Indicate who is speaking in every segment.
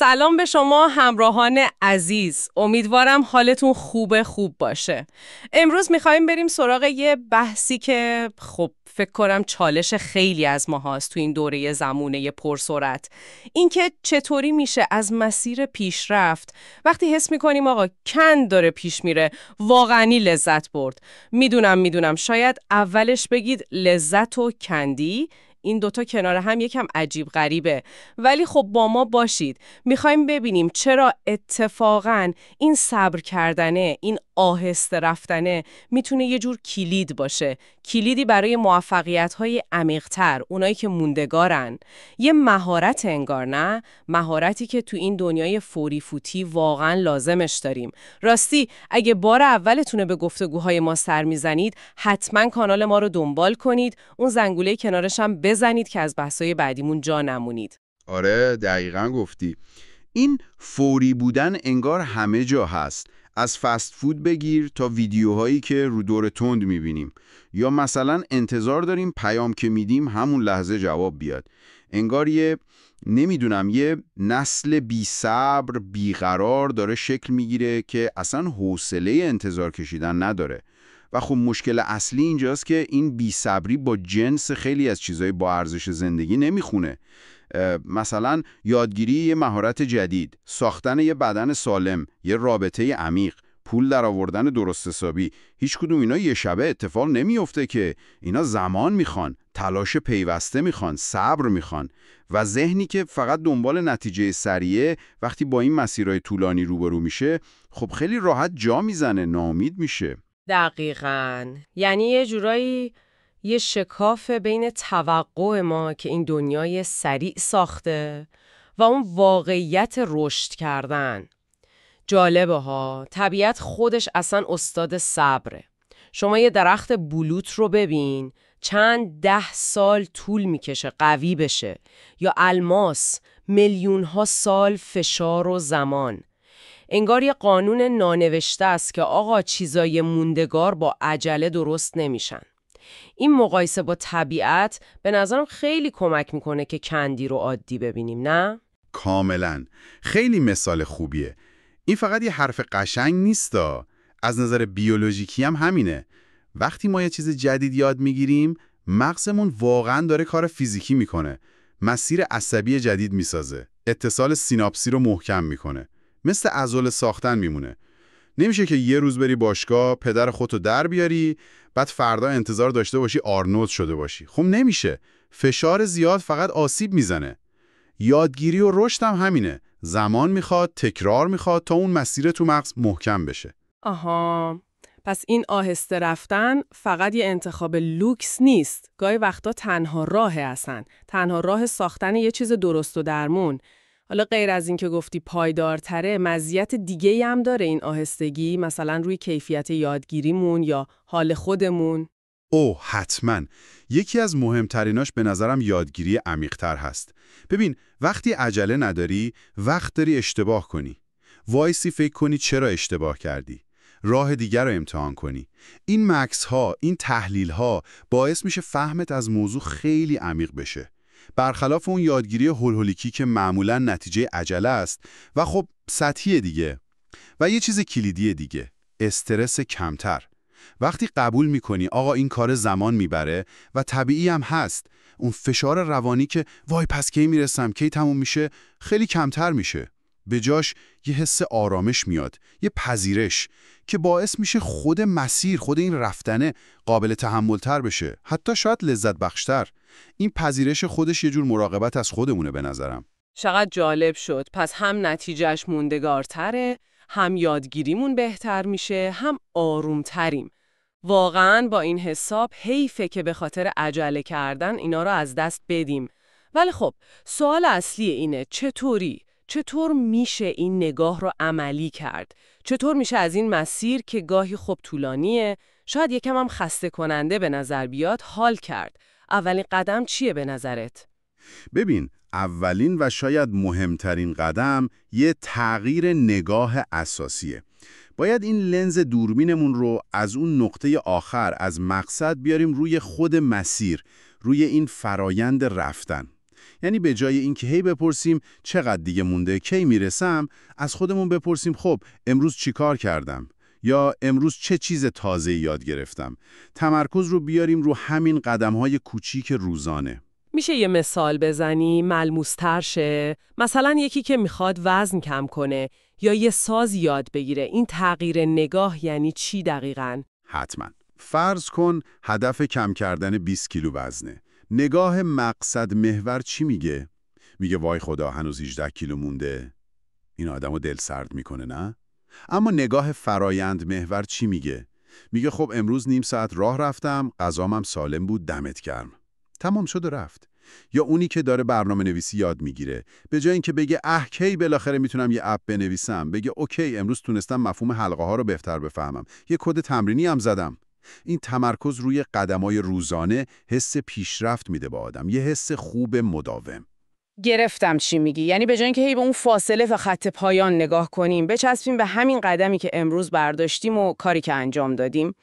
Speaker 1: سلام به شما همراهان عزیز. امیدوارم حالتون خوب باشه. امروز میخوایم بریم سراغ یه بحثی که خب فکر کنم چالش خیلی از ما هاست تو این دوره زمونه پرسرعت. اینکه چطوری میشه از مسیر پیشرفت وقتی حس میکنیم آقا کند داره پیش میره واقعا لذت برد. میدونم شاید اولش بگید لذت و کندی، این دوتا کنار هم یکم عجیب غریبه، ولی خب با ما باشید. میخوایم ببینیم چرا اتفاقاً این صبر کردنه، این آهسته رفتنه میتونه یه جور کلید باشه، کلیدی برای موفقیت‌های عمیق‌تر، اونایی که موندگارن. یه مهارت انگار، نه؟ مهارتی که تو این دنیای فوری فوتی واقعاً لازمش داریم. راستی اگه بار اولتونه به گفتگوهای ما سر میزنید، حتما کانال ما رو دنبال کنید، اون زنگوله کنارش هم بزنید که از بحث‌های بعدیمون جا نمونید.
Speaker 2: آره دقیقاً گفتی. این فوری بودن انگار همه جا هست. از فست فود بگیر تا ویدیوهایی که رو دور تند میبینیم، یا مثلا انتظار داریم پیام که میدیم همون لحظه جواب بیاد. انگار یه نسل بی صبر، بیقرار داره شکل میگیره که اصلا حوصله انتظار کشیدن نداره. و خب مشکل اصلی اینجاست که این بی صبری با جنس خیلی از چیزای با ارزش زندگی نمیخونه. مثلا یادگیری یه مهارت جدید، ساختن یه بدن سالم، یه رابطه عمیق، پول درآوردن درست حسابی، هیچ کدوم اینا یه شبه اتفاق نمیفته که. اینا زمان میخوان، تلاش پیوسته میخوان، صبر میخوان. و ذهنی که فقط دنبال نتیجه سریعه وقتی با این مسیرهای طولانی روبرو میشه، خب خیلی راحت جا میزنه، ناامید میشه.
Speaker 1: دقیقاً. یعنی یه جورایی یه شکاف بین توقع ما که این دنیای سریع ساخته و اون واقعیت رشد کردن. جالبه ها، طبیعت خودش اصلا استاد صبره. شما یه درخت بلوط رو ببین، چند 10 سال طول میکشه قوی بشه، یا الماس، میلیون ها سال فشار و زمان. انگار یه قانون نانوشته است که آقا چیزای موندگار با عجله درست نمیشن. این مقایسه با طبیعت به نظرم خیلی کمک میکنه که کندی رو عادی ببینیم، نه؟
Speaker 2: کاملا. خیلی مثال خوبیه. این فقط یه حرف قشنگ نیستا. از نظر بیولوژیکی هم همینه. وقتی ما یه چیز جدید یاد میگیریم، مغزمون واقعا داره کار فیزیکی میکنه. مسیر عصبی جدید میسازه. اتصال سیناپسی رو محکم میکنه. مثل عضله ساختن میمونه. نمیشه که یه روز بری باشگاه، پدر خودتو در بیاری، بعد فردا انتظار داشته باشی آرنولد شده باشی. خب نمیشه. فشار زیاد فقط آسیب میزنه. یادگیری و رشد هم همینه. زمان میخواد، تکرار میخواد تا اون مسیر تو مغز محکم بشه.
Speaker 1: آها، پس این آهسته رفتن فقط یه انتخاب لوکس نیست. گاهی وقتا تنها راه هستن. تنها راه ساختن یه چیز درست و درمون. حالا غیر از این که گفتی پایدارتره، مزیت دیگه‌ای هم داره این آهستگی، مثلا روی کیفیت یادگیریمون یا حال خودمون.
Speaker 2: حتما. یکی از مهمتریناش به نظرم یادگیری عمیق‌تر هست. ببین، وقتی عجله نداری، وقت داری اشتباه کنی. وایسی فکر کنی چرا اشتباه کردی. راه دیگر رو امتحان کنی. این مکس ها، این تحلیل ها باعث میشه فهمت از موضوع خیلی عمیق بشه. برخلاف اون یادگیری هولولیکی که معمولاً نتیجه عجله است و خب سطحی دیگه. و یه چیز کلیدی دیگه، استرس کمتر. وقتی قبول میکنی آقا این کار زمان میبره و طبیعی هم هست، اون فشار روانی که وای پس کی میرسم، کی تموم میشه، خیلی کمتر میشه. به جاش یه حس آرامش میاد، یه پذیرش که باعث میشه خود مسیر، خود این رفتنه قابل تحمل‌تر بشه، حتی شاید لذت بخشتر. این پذیرش خودش یه جور مراقبت از خودمونه به نظرم.
Speaker 1: چقدر جالب شد. پس هم نتیجهش موندگارتره، هم یادگیریمون بهتر میشه، هم آرومتریم. واقعاً با این حساب حیفه که به خاطر عجله کردن اینا رو از دست بدیم. ولی خب سوال اصلی اینه، چطور میشه این نگاه رو عملی کرد؟ چطور میشه از این مسیر که گاهی خب طولانیه، شاید یکم هم خسته کننده به نظر بیاد، حال کرد؟ اولین قدم چیه به نظرت؟
Speaker 2: ببین، اولین و شاید مهمترین قدم یه تغییر نگاه اساسیه. باید این لنز دوربینمون رو از اون نقطه آخر، از مقصد بیاریم روی خود مسیر، روی این فرایند رفتن. یعنی به جای اینکه هی بپرسیم چقدر دیگه مونده، کی میرسم، از خودمون بپرسیم خب امروز چیکار کردم؟ یا امروز چه چیز تازه یاد گرفتم؟ تمرکز رو بیاریم رو همین قدم‌های کوچیک روزانه.
Speaker 1: میشه یه مثال بزنی ملموس‌تر شه؟ مثلا یکی که میخواد وزن کم کنه یا یه ساز یاد بگیره، این تغییر نگاه یعنی چی دقیقاً؟
Speaker 2: حتما. فرض کن هدف کم کردن 20 کیلو وزنه. نگاه مقصد محور چی میگه؟ میگه وای خدا هنوز 18 کیلو مونده. این آدمو دل سرد میکنه نه؟ اما نگاه فرایند محور چی میگه؟ میگه خب امروز نیم ساعت راه رفتم، غذامم سالم بود، دمت گرم. تمام شد و رفت. یا اونی که داره برنامه نویسی یاد میگیره، به جای اینکه بگه کی بالاخره میتونم یه اپ بنویسم، بگه اوکی امروز تونستم مفهوم حلقه ها رو بهتر بفهمم، یه کد تمرینی هم زدم. این تمرکز روی قدمای روزانه حس پیشرفت میده به آدم، یه حس خوب مداوم.
Speaker 1: گرفتم چی میگی. یعنی به جای اینکه هی به اون فاصله و خط پایان نگاه کنیم، بچسبیم به همین قدمی که امروز برداشتیم و کاری که انجام دادیم.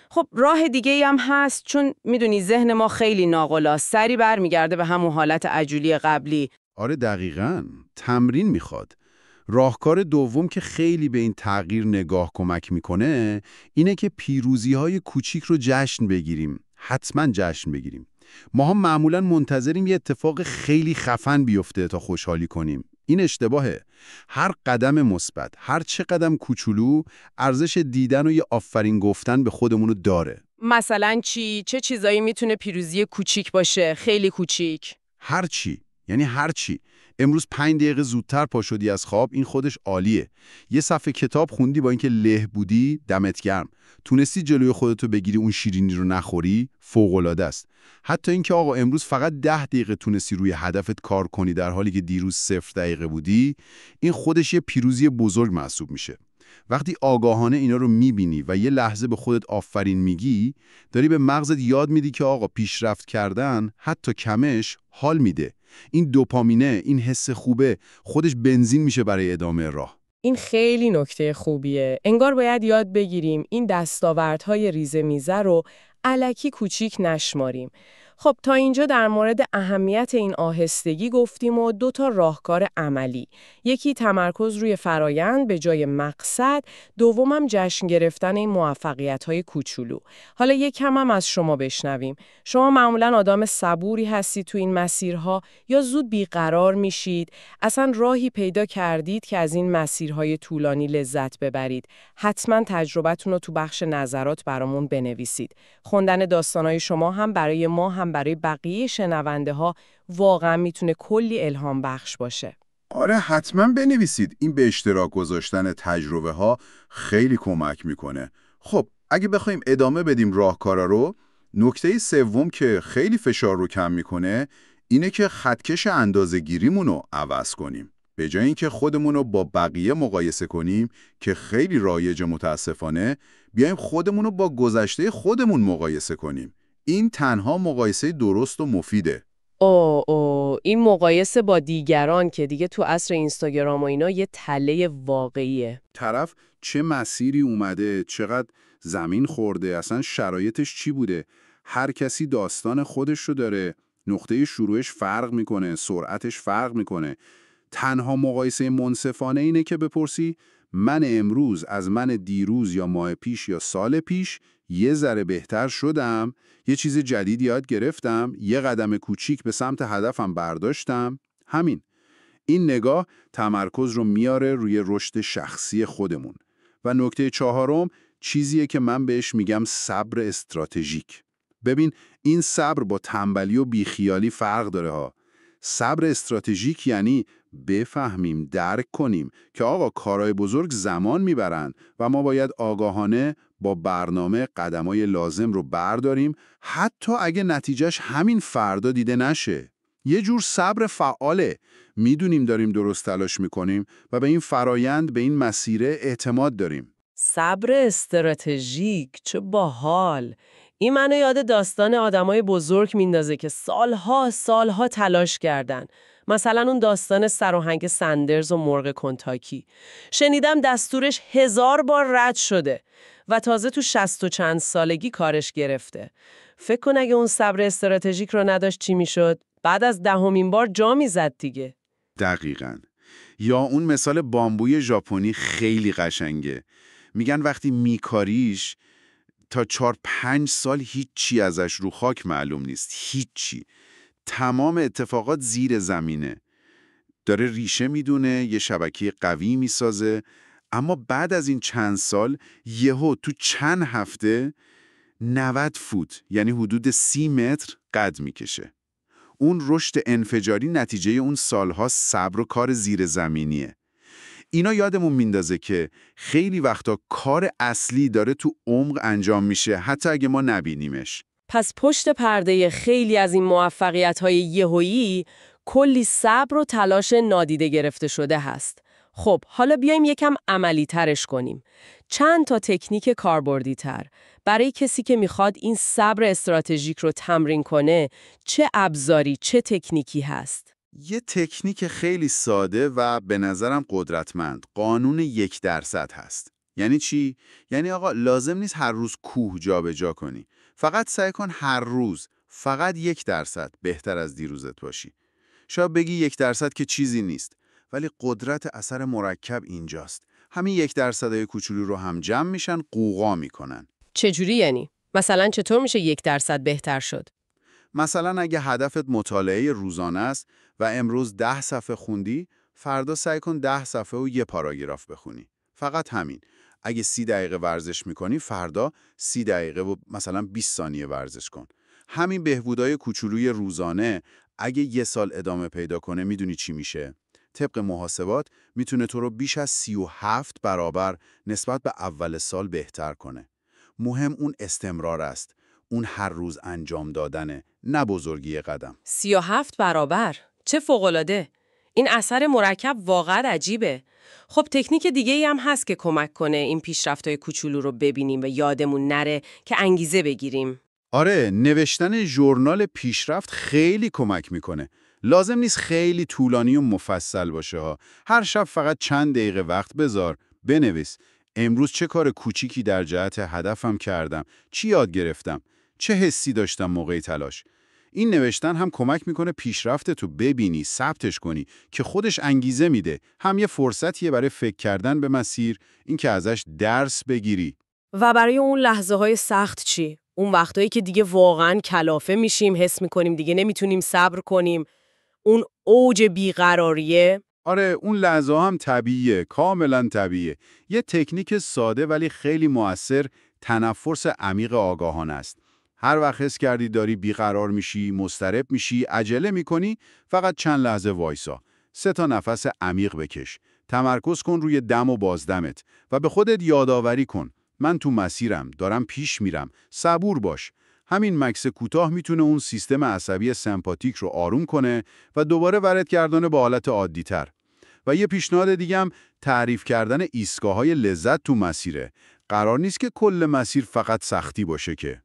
Speaker 1: خب راه دیگه ای هم هست، چون میدونی ذهن ما خیلی ناقلاست، سری برمیگرده به همون حالت عجولی قبلی.
Speaker 2: آره دقیقاً. تمرین میخواد. راهکار دوم که خیلی به این تغییر نگاه کمک میکنه اینه که پیروزی‌های کوچیک رو جشن بگیریم. حتما جشن بگیریم. ما هم معمولاً منتظریم یه اتفاق خیلی خفن بیفته تا خوشحالی کنیم. این اشتباهه. هر قدم مثبت، هر چه قدم کوچولو، ارزش دیدن و یه آفرین گفتن به خودمونو داره.
Speaker 1: مثلا چی؟ چه چیزایی میتونه پیروزی کوچیک باشه؟ خیلی کوچیک.
Speaker 2: هر چی. یعنی هر چی. امروز 5 دقیقه زودتر پا شدی از خواب، این خودش عالیه. یه صفحه کتاب خوندی با اینکه له بودی، دمت گرم. تونستی جلوی خودتو بگیری اون شیرینی رو نخوری، فوق‌العاده است. حتی اینکه آقا امروز فقط 10 دقیقه تونستی روی هدفت کار کنی در حالی که دیروز 0 دقیقه بودی، این خودش یه پیروزی بزرگ محسوب میشه. وقتی آگاهانه اینا رو میبینی و یه لحظه به خودت آفرین میگی، داری به مغزت یاد میدی که آقا پیشرفت کردن، حتی کمش، حال میده. این دوپامینه، این حس خوبه، خودش بنزین میشه برای ادامه راه.
Speaker 1: این خیلی نکته خوبیه. انگار باید یاد بگیریم این دستاوردهای ریزه میزه رو الکی کوچیک نشماریم. خب تا اینجا در مورد اهمیت این آهستگی گفتیم و 2 تا راهکار عملی. یکی تمرکز روی فرایند به جای مقصد، دومم جشن گرفتن این موفقیت‌های کوچولو. حالا یکم هم از شما بشنویم. شما معمولاً آدم صبوری هستی تو این مسیرها یا زود بیقرار میشید؟ اصلا راهی پیدا کردید که از این مسیرهای طولانی لذت ببرید؟ حتما تجربتون رو تو بخش نظرات برامون بنویسید. خوندن داستانای شما هم برای ما هم برای بقیه شنونده ها واقعا میتونه کلی الهام بخش باشه.
Speaker 2: آره حتما بنویسید. این به اشتراک گذاشتن تجربه ها خیلی کمک میکنه. خب اگه بخوایم ادامه بدیم راهکارا رو، نکته سوم که خیلی فشار رو کم میکنه اینه که خطکش اندازه‌گیریمون رو عوض کنیم. به جای اینکه خودمون رو با بقیه مقایسه کنیم که خیلی رایج متاسفانه، بیایم خودمون رو با گذشته خودمون مقایسه کنیم. این تنها مقایسه درست و مفیده.
Speaker 1: این مقایسه با دیگران که دیگه تو عصر اینستاگرام و اینا یه تله واقعیه.
Speaker 2: طرف چه مسیری اومده، چقدر زمین خورده، اصلا شرایطش چی بوده. هر کسی داستان خودش رو داره، نقطه شروعش فرق میکنه، سرعتش فرق میکنه. تنها مقایسه منصفانه اینه که بپرسی من امروز از من دیروز یا ماه پیش یا سال پیش یه ذره بهتر شدم، یه چیز جدید یاد گرفتم، یه قدم کوچیک به سمت هدفم برداشتم. همین. این نگاه تمرکز رو میاره روی رشد شخصی خودمون. و نکته چهارم چیزیه که من بهش میگم صبر استراتژیک. ببین این صبر با تنبلی و بیخیالی فرق داره ها. صبر استراتژیک یعنی بفهمیم، درک کنیم که آقا کارهای بزرگ زمان میبرن و ما باید آگاهانه با برنامه قدمای لازم رو برداریم، حتی اگه نتیجهش همین فردا دیده نشه. یه جور صبر فعاله. میدونیم داریم درست تلاش میکنیم و به این فرایند، به این مسیره اعتماد داریم.
Speaker 1: صبر استراتژیک، چه باحال. این منو یاد داستان آدمای بزرگ میندازه که سالها تلاش کردن. مثلا اون داستان سراهنگ سندرز و مرغ کنتاکی. شنیدم دستورش 1000 بار رد شده و تازه تو 60 و چند سالگی کارش گرفته. فکر کن اگه اون صبر استراتژیک رو نداشت چی میشد؟ بعد از 10مین بار جا میزد دیگه.
Speaker 2: دقیقاً. یا اون مثال بامبوی ژاپنی خیلی قشنگه. میگن وقتی میکاریش تا 4-5 سال هیچی ازش رو خاک معلوم نیست. هیچی. تمام اتفاقات زیر زمینه. داره ریشه میدونه، یه شبکه قوی میسازه، اما بعد از این چند سال یهو تو چند هفته 90 فوت یعنی حدود 30 متر قد میکشه. اون رشد انفجاری نتیجه اون سالها صبر و کار زیر زمینیه. اینا یادمون میندازه که خیلی وقتا کار اصلی داره تو عمق انجام میشه، حتی اگه ما نبینیمش.
Speaker 1: پس پشت پرده خیلی از این موفقیت‌های یهویی کلی صبر و تلاش نادیده گرفته شده هست. خب حالا بیایم یکم عملی ترش کنیم. چند تا تکنیک کاربردی تر. برای کسی که میخواد این صبر استراتژیک رو تمرین کنه، چه ابزاری، چه تکنیکی هست؟
Speaker 2: یه تکنیک خیلی ساده و به نظرم قدرتمند، قانون 1% هست. یعنی چی؟ یعنی آقا لازم نیست هر روز کوه جابجا کنی. فقط سعی کن هر روز فقط 1% بهتر از دیروزت باشی. شاید بگی 1% که چیزی نیست، ولی قدرت اثر مرکب اینجاست. همین 1% کوچولو رو هم جمع میشن، قوقا میکنن.
Speaker 1: چجوری یعنی؟ مثلا چطور میشه 1% بهتر شد؟
Speaker 2: مثلا اگه هدفت مطالعه روزانه است و امروز 10 صفحه خوندی، فردا سعی کن 10 صفحه و یه پاراگراف بخونی. فقط همین. اگه 30 دقیقه ورزش میکنی، فردا 30 دقیقه و مثلا 20 ثانیه ورزش کن. همین بهبودای کوچولوی روزانه اگه یه سال ادامه پیدا کنه، میدونی چی میشه؟ طبق محاسبات میتونه تو رو بیش از 37 برابر نسبت به اول سال بهتر کنه. مهم اون استمرار است. اون هر روز انجام دادنه، نه بزرگی قدم.
Speaker 1: 37 برابر. چه فوق‌العاده. این اثر مرکب واقعا عجیبه. خب تکنیک دیگه ای هم هست که کمک کنه این پیشرفت‌های کوچولو رو ببینیم و یادمون نره که انگیزه بگیریم.
Speaker 2: آره، نوشتن ژورنال پیشرفت خیلی کمک میکنه. لازم نیست خیلی طولانی و مفصل باشه ها. هر شب فقط چند دقیقه وقت بذار، بنویس. امروز چه کار کوچیکی در جهت هدفم کردم؟ چی یاد گرفتم؟ چه حسی داشتم موقع تلاش؟ این نوشتن هم کمک میکنه پیشرفت تو ببینی، ثبتش کنی که خودش انگیزه میده. هم یه فرصتیه برای فکر کردن به مسیر، این که ازش درس بگیری.
Speaker 1: و برای اون لحظه‌های سخت چی؟ اون وقتایی که دیگه واقعاً کلافه میشیم، حس میکنیم دیگه نمیتونیم صبر کنیم. اون اوج بیقراریه.
Speaker 2: آره، اون لحظه هم طبیعیه، کاملا طبیعیه. یه تکنیک ساده ولی خیلی مؤثر، تنفس عمیق آگاهانه است. هر وقت حس کردی داری بیقرار میشی، مضطرب میشی، عجله میکنی، فقط چند لحظه وایسا. 3 تا نفس عمیق بکش. تمرکز کن روی دم و بازدمت و به خودت یادآوری کن. من تو مسیرم، دارم پیش میرم. صبور باش. همین مکث کوتاه میتونه اون سیستم عصبی سمپاتیک رو آروم کنه و دوباره ورد گردانه به حالت عادی‌تر. و یه پیشنهاد دیگه هم تعریف کردن ایستگاه‌های لذت تو مسیره. قرار نیست که کل مسیر فقط سختی باشه که.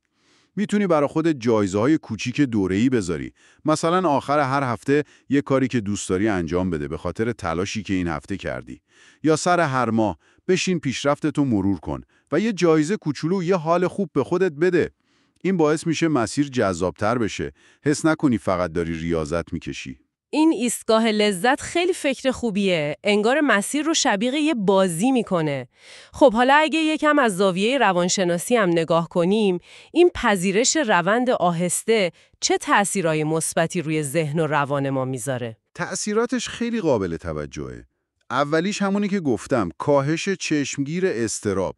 Speaker 2: میتونی برای خودت جایزه‌های کوچیک دوره‌ای بذاری. مثلا آخر هر هفته یه کاری که دوست داری انجام بده به خاطر تلاشی که این هفته کردی. یا سر هر ماه بشین پیشرفتتو مرور کن و یه جایزه کوچولو، یه حال خوب به خودت بده. این باعث میشه مسیر جذابتر بشه. حس نکنی فقط داری ریاضت میکشی.
Speaker 1: این ایستگاه لذت خیلی فکر خوبیه. انگار مسیر رو شبیه یه بازی میکنه. خب حالا اگه یکم از زاویه روانشناسی هم نگاه کنیم، این پذیرش روند آهسته چه تأثیرای مثبتی روی ذهن و روان ما میذاره؟
Speaker 2: تأثیراتش خیلی قابل توجهه. اولیش همونی که گفتم، کاهش چشمگیر اضطراب.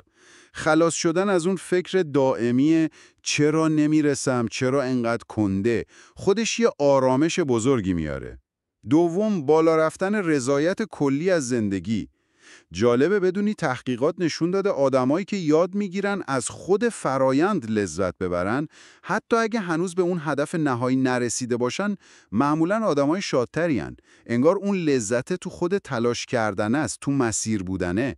Speaker 2: خلاص شدن از اون فکر دائمی چرا نمیرسم، چرا انقدر کنده، خودش یه آرامش بزرگی میاره. دوم، بالا رفتن رضایت کلی از زندگی. جالبه بدونی تحقیقات نشون داده آدمایی که یاد میگیرن از خود فرایند لذت ببرن، حتی اگه هنوز به اون هدف نهایی نرسیده باشن، معمولاً آدمای شادترین. انگار اون لذت تو خود تلاش کردن است، تو مسیر بودنه.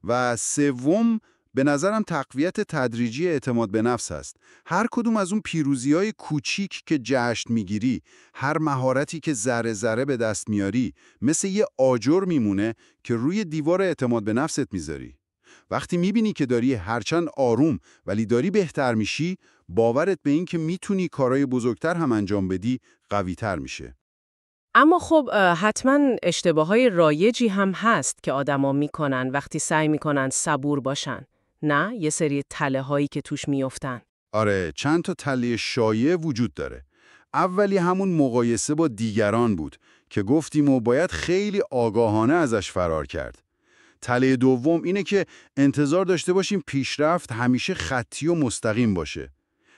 Speaker 2: و سوم، به نظرم تقویت تدریجی اعتماد به نفس است. هر کدوم از اون پیروزی‌های کوچیک که جشن میگیری، هر مهارتی که ذره ذره به دست میاری، مثل یه آجر میمونه که روی دیوار اعتماد به نفست میذاری. وقتی میبینی که داری هرچند آروم ولی داری بهتر میشی، باورت به این که میتونی کارهای بزرگتر هم انجام بدی قوی‌تر میشه.
Speaker 1: اما خب حتما اشتباههای رایجی هم هست که آدما میکنن وقتی سعی میکنن صبور باشن. نه، یه سری تله هایی که توش میافتن.
Speaker 2: آره، چند تا تله شایع وجود داره. اولی همون مقایسه با دیگران بود که گفتیم و باید خیلی آگاهانه ازش فرار کرد. تله دوم اینه که انتظار داشته باشیم پیشرفت همیشه خطی و مستقیم باشه.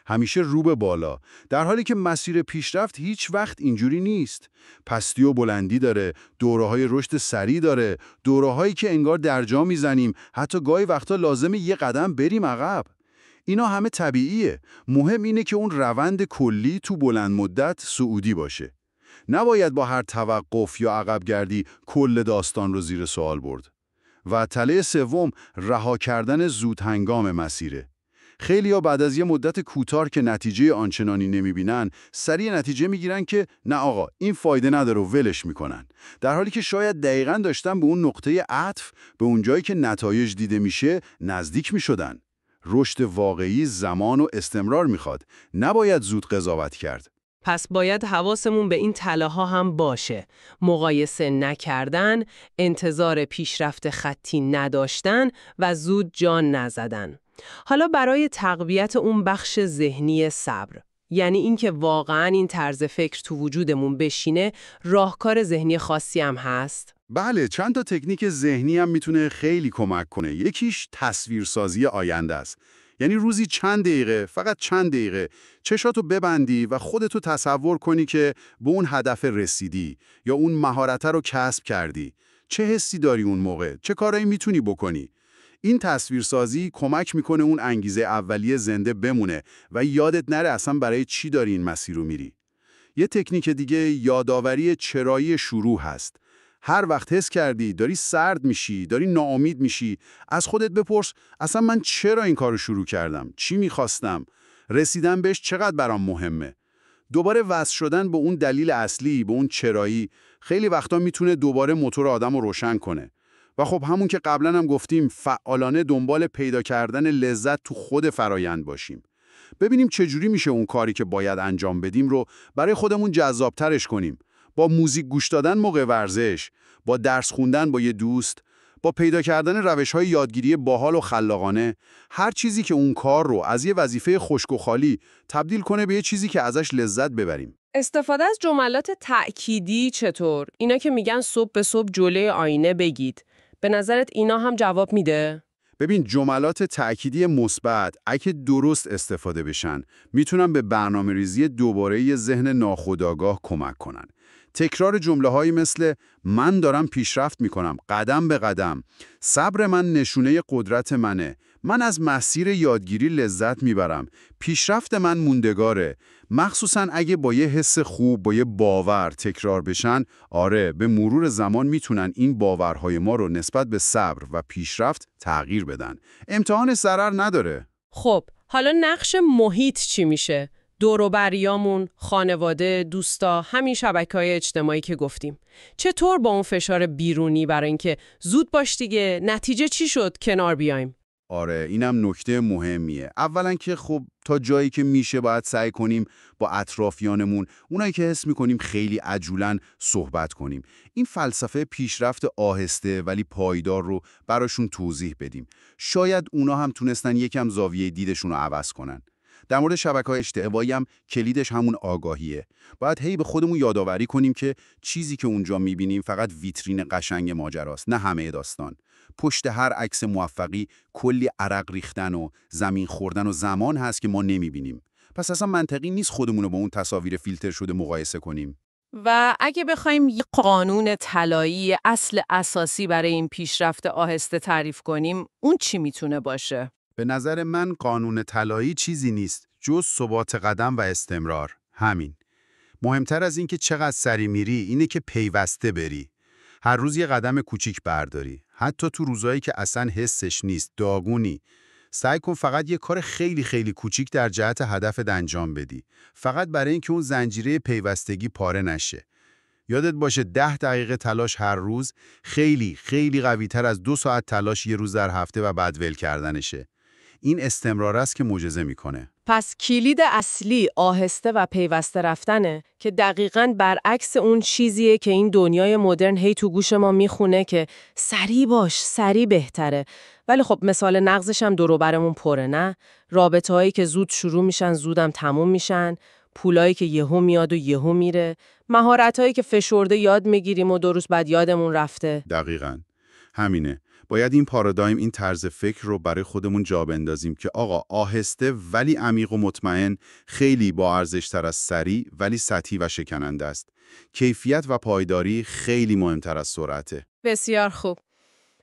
Speaker 2: همیشه رو به بالا، در حالی که مسیر پیشرفت هیچ وقت اینجوری نیست. پستی و بلندی داره، دوره‌های رشد سریع داره، دوره‌هایی که انگار درجا میزنیم، حتی گاهی وقتا لازمه یه قدم بریم عقب. اینا همه طبیعیه. مهم اینه که اون روند کلی تو بلند مدت صعودی باشه. نباید با هر توقف یا عقب گردی کل داستان رو زیر سوال برد. و تله سوم رها کردن زود هنگام مسیره. خیلی‌ها بعد از یه مدت کوتاه که نتیجه آنچنانی نمی‌بینن، سریع نتیجه می‌گیرن که نه آقا این فایده نداره و ولش می‌کنن. در حالی که شاید دقیقاً داشتن به اون نقطه عطف، به اون جایی که نتایج دیده میشه، نزدیک می‌شدن. رشد واقعی زمان و استمرار می‌خواد. نباید زود قضاوت کرد.
Speaker 1: پس باید حواسمون به این تله ها هم باشه. مقایسه نکردن، انتظار پیشرفت خطی نداشتن و زود جان نزدن. حالا برای تقویت اون بخش ذهنی صبر، یعنی اینکه واقعاً این طرز فکر تو وجودمون بشینه، راهکار ذهنی خاصی هم هست؟
Speaker 2: بله، چند تا تکنیک ذهنی هم میتونه خیلی کمک کنه. یکیش تصویرسازی آینده است. یعنی روزی چند دقیقه، فقط چند دقیقه، چشاتو ببندی و خودتو تصور کنی که به اون هدف رسیدی یا اون مهارت رو کسب کردی. چه حسی داری اون موقع؟ چه کارایی میتونی بکنی؟ این تصویرسازی کمک میکنه اون انگیزه اولیه زنده بمونه و یادت نره اصلا برای چی داری این مسیر رو میری. یه تکنیک دیگه یادآوری چرایی شروع هست. هر وقت حس کردی داری سرد میشی، داری ناامید میشی، از خودت بپرس اصلا من چرا این کارو شروع کردم؟ چی میخواستم؟ رسیدن بهش چقدر برام مهمه؟ دوباره وصل شدن به اون دلیل اصلی، به اون چرایی، خیلی وقتا میتونه دوباره موتور آدم رو روشن کنه. و خب همون که قبلا هم گفتیم، فعالانه دنبال پیدا کردن لذت تو خود فرایند باشیم. ببینیم چجوری میشه اون کاری که باید انجام بدیم رو برای خودمون جذابترش کنیم. با موزیک گوش دادن موقع ورزش، با درس خوندن با یه دوست، با پیدا کردن روش‌های یادگیری باحال و خلاقانه، هر چیزی که اون کار رو از یه وظیفه خشک و خالی تبدیل کنه به یه چیزی که ازش لذت ببریم.
Speaker 1: استفاده از جملات تأکیدی چطور؟ اینا که میگن صبح به صبح جلوی آینه بگید. به نظرت اینا هم جواب میده؟
Speaker 2: ببین، جملات تأکیدی مثبت اگه درست استفاده بشن میتونن به برنامه‌ریزی دوباره ذهن ناخودآگاه کمک کنن. تکرار جمله‌هایی مثل من دارم پیشرفت میکنم قدم به قدم، صبر من نشونه قدرت منه، من از مسیر یادگیری لذت میبرم، پیشرفت من موندگاره، مخصوصاً اگه با یه حس خوب، با یه باور تکرار بشن، آره به مرور زمان میتونن این باورهای ما رو نسبت به صبر و پیشرفت تغییر بدن. امتحان ضرر نداره.
Speaker 1: خب، حالا نقش محیط چی میشه؟ دور و بریامون، خانواده، دوستا، همین شبکه‌های اجتماعی که گفتیم. چطور با اون فشار بیرونی برای اینکه زود باش دیگه، نتیجه چی شد کنار بیایم؟
Speaker 2: آره، اینم نکته مهمیه. اولا که خب تا جایی که میشه باید سعی کنیم با اطرافیانمون، اونایی که حس میکنیم خیلی عجولن، صحبت کنیم. این فلسفه پیشرفت آهسته ولی پایدار رو براشون توضیح بدیم. شاید اونا هم تونستن یکم زاویه دیدشون رو عوض کنن. در مورد شبکه‌های اجتماعی هم کلیدش همون آگاهیه. باید هی به خودمون یادآوری کنیم که چیزی که اونجا می‌بینیم فقط ویترین قشنگ ماجراست، نه همه داستان. پشت هر عکس موفقی کلی عرق ریختن و زمین خوردن و زمان هست که ما نمی‌بینیم. پس اصلا منطقی نیست خودمون رو با اون تصاویر فیلتر شده مقایسه کنیم.
Speaker 1: و اگه بخوایم یه قانون طلایی اصل اساسی برای این پیشرفت آهسته تعریف کنیم، اون چی میتونه باشه؟
Speaker 2: به نظر من قانون طلایی چیزی نیست جز ثبات قدم و استمرار. همین. مهمتر از این که چقدر سری میری اینه که پیوسته بری. هر روز یه قدم کوچیک برداری. حتی تو روزایی که اصلا حسش نیست، داغونی. سعی کن فقط یه کار خیلی خیلی کوچیک در جهت هدفت انجام بدی. فقط برای اینکه اون زنجیره پیوستگی پاره نشه. یادت باشه 10 دقیقه تلاش هر روز خیلی خیلی قوی‌تر از 2 ساعت تلاش یه روز در هفته و بعد ول کردنشه. این استمرار است که معجزه میکنه.
Speaker 1: پس کلید اصلی آهسته و پیوسته رفتنه که دقیقاً برعکس اون چیزیه که این دنیای مدرن هی تو گوش ما میخونه که سریع باش، سریع بهتره. ولی خب مثال نقضش هم دور و برمون پره، نه؟ رابطه‌هایی که زود شروع میشن، زودم تموم میشن، پولایی که یهو میاد و یهو میره، مهارتایی که فشرده یاد میگیریم و 2 روز بعد یادمون رفته.
Speaker 2: دقیقاً. همینه. باید این پارادایم، این طرز فکر رو برای خودمون جا بندازیم که آقا آهسته ولی عمیق و مطمئن خیلی با ارزش‌تر از سریع ولی سطحی و شکننده است. کیفیت و پایداری خیلی مهمتر از سرعته.
Speaker 1: بسیار خوب.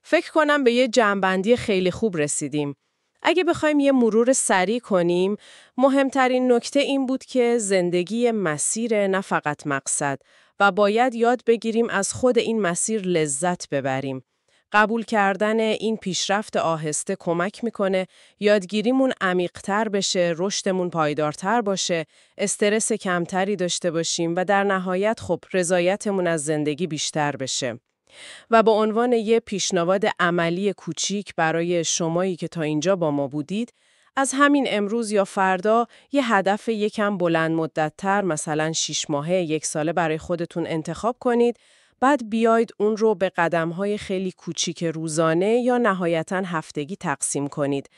Speaker 1: فکر کنم به یه جمع‌بندی خیلی خوب رسیدیم. اگه بخوایم یه مرور سریع کنیم، مهمترین نکته این بود که زندگی مسیر، نه فقط مقصد، و باید یاد بگیریم از خود این مسیر لذت ببریم. قبول کردن این پیشرفت آهسته کمک میکنه یادگیریمون عمیق‌تر بشه، رشدمون پایدارتر باشه، استرس کمتری داشته باشیم و در نهایت خب رضایتمون از زندگی بیشتر بشه. و به عنوان یه پیشنهاد عملی کوچیک برای شمایی که تا اینجا با ما بودید، از همین امروز یا فردا یه هدف یکم بلند مدت‌تر، مثلا 6 ماهه، 1 ساله برای خودتون انتخاب کنید، بعد بیاید اون رو به قدم‌های خیلی کوچیک روزانه یا نهایتاً هفتگی تقسیم کنید.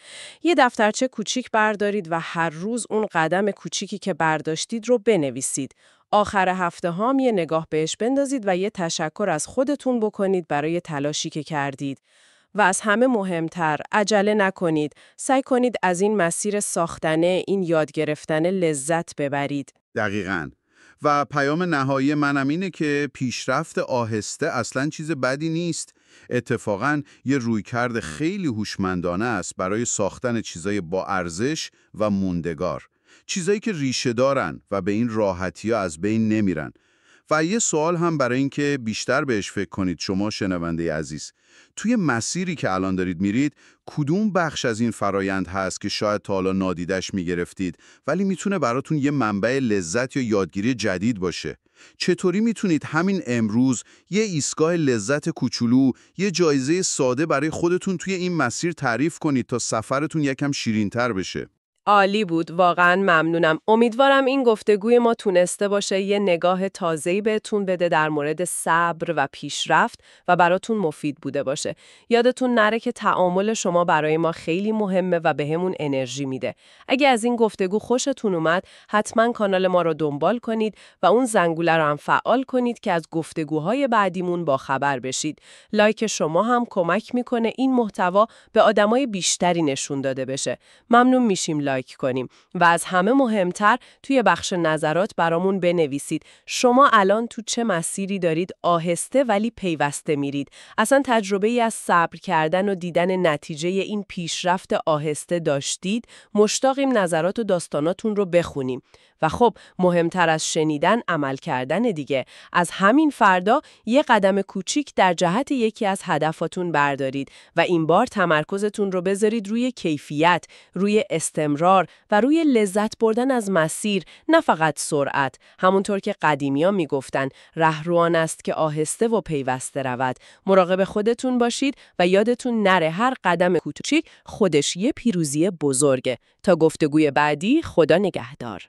Speaker 1: یه دفترچه کوچیک بردارید و هر روز اون قدم کوچیکی که برداشتید رو بنویسید. آخر هفته هم یه نگاه بهش بندازید و یه تشکر از خودتون بکنید برای تلاشی که کردید. و از همه مهمتر، عجله نکنید. سعی کنید از این مسیر ساختنه، این یاد گرفتن لذت ببرید.
Speaker 2: دقیقاً. و پیام نهایی منم اینه که پیشرفت آهسته اصلاً چیز بدی نیست. اتفاقاً یه رویکرد خیلی هوشمندانه است برای ساختن چیزای با ارزش و موندگار. چیزایی که ریشه دارن و به این راحتی‌ها از بین نمیرن. و یه سوال هم برای این که بیشتر بهش فکر کنید شما شنونده عزیز. توی مسیری که الان دارید میرید، کدوم بخش از این فرایند هست که شاید تا حالا نادیدش میگرفتید ولی میتونه براتون یه منبع لذت یا یادگیری جدید باشه؟ چطوری میتونید همین امروز یه ایستگاه لذت کوچولو، یه جایزه ساده برای خودتون توی این مسیر تعریف کنید تا سفرتون یکم شیرین‌تر بشه؟
Speaker 1: عالی بود، واقعا ممنونم. امیدوارم این گفتگوی ما تونسته باشه یه نگاه تازه‌ای بهتون بده در مورد صبر و پیشرفت و براتون مفید بوده باشه. یادتون نره که تعامل شما برای ما خیلی مهمه و بهمون انرژی میده. اگه از این گفتگو خوشتون اومد، حتما کانال ما رو دنبال کنید و اون زنگوله رو هم فعال کنید که از گفتگوهای بعدیمون با خبر بشید. لایک شما هم کمک میکنه این محتوا به آدمای بیشتری نشون داده بشه. ممنون میشیم لایک کنیم و از همه مهمتر توی بخش نظرات برامون بنویسید شما الان تو چه مسیری دارید آهسته ولی پیوسته میرید. اصلا تجربه ای از صبر کردن و دیدن نتیجه این پیشرفت آهسته داشتید؟ مشتاقیم نظرات و داستاناتون رو بخونیم. و خب مهمتر از شنیدن عمل کردن دیگه. از همین فردا یه قدم کوچیک در جهت یکی از هدفاتون بردارید و این بار تمرکزتون رو بذارید روی کیفیت، روی استمرار و روی لذت بردن از مسیر، نه فقط سرعت. همونطور که قدیمی‌ها میگفتن رهروان است که آهسته و پیوسته رود. مراقب خودتون باشید و یادتون نره هر قدم کوچیک خودش یه پیروزی بزرگه. تا گفتگوی بعدی، خدا نگهدار.